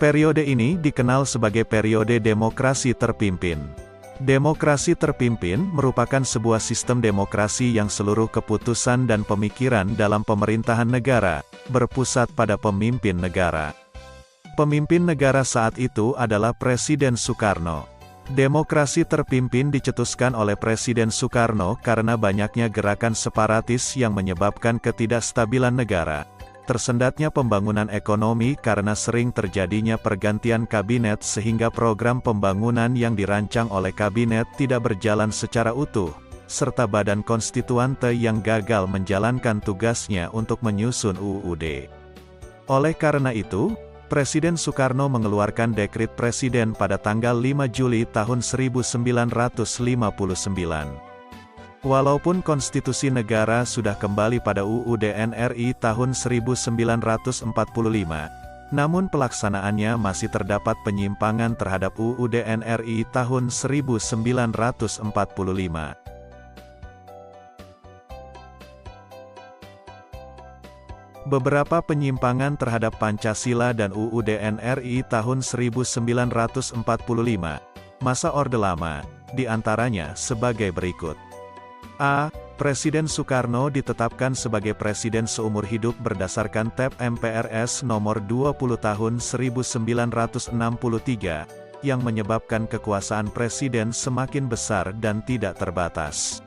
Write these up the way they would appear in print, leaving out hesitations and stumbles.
Periode ini dikenal sebagai periode demokrasi terpimpin. Demokrasi terpimpin merupakan sebuah sistem demokrasi yang seluruh keputusan dan pemikiran dalam pemerintahan negara berpusat pada pemimpin negara. Pemimpin negara saat itu adalah Presiden Soekarno. Demokrasi terpimpin dicetuskan oleh Presiden Soekarno karena banyaknya gerakan separatis yang menyebabkan ketidakstabilan negara. Tersendatnya pembangunan ekonomi karena sering terjadinya pergantian kabinet sehingga program pembangunan yang dirancang oleh kabinet tidak berjalan secara utuh, serta badan konstituante yang gagal menjalankan tugasnya untuk menyusun UUD. Oleh karena itu, Presiden Soekarno mengeluarkan dekret Presiden pada tanggal 5 Juli tahun 1959. Walaupun konstitusi negara sudah kembali pada UUD NRI tahun 1945, namun pelaksanaannya masih terdapat penyimpangan terhadap UUD NRI tahun 1945. Beberapa penyimpangan terhadap Pancasila dan UUD NRI tahun 1945, masa Orde Lama, diantaranya sebagai berikut. A. Presiden Soekarno ditetapkan sebagai presiden seumur hidup berdasarkan TEP MPRS nomor 20 tahun 1963, yang menyebabkan kekuasaan presiden semakin besar dan tidak terbatas.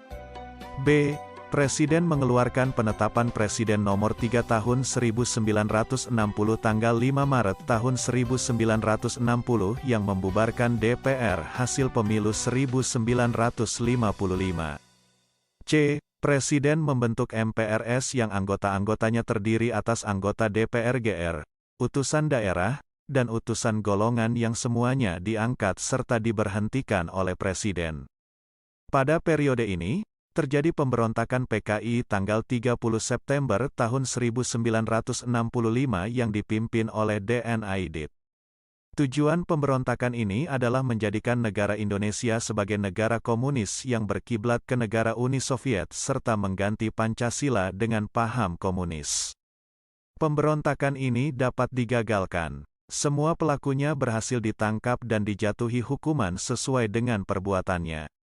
B. Presiden mengeluarkan penetapan Presiden nomor 3 tahun 1960 tanggal 5 Maret tahun 1960 yang membubarkan DPR hasil pemilu 1955. C. Presiden membentuk MPRS yang anggota-anggotanya terdiri atas anggota DPR GR, utusan daerah, dan utusan golongan yang semuanya diangkat serta diberhentikan oleh Presiden. Pada periode ini, terjadi pemberontakan PKI tanggal 30 September tahun 1965 yang dipimpin oleh D.N. Aidit. Tujuan pemberontakan ini adalah menjadikan negara Indonesia sebagai negara komunis yang berkiblat ke negara Uni Soviet serta mengganti Pancasila dengan paham komunis. Pemberontakan ini dapat digagalkan. Semua pelakunya berhasil ditangkap dan dijatuhi hukuman sesuai dengan perbuatannya.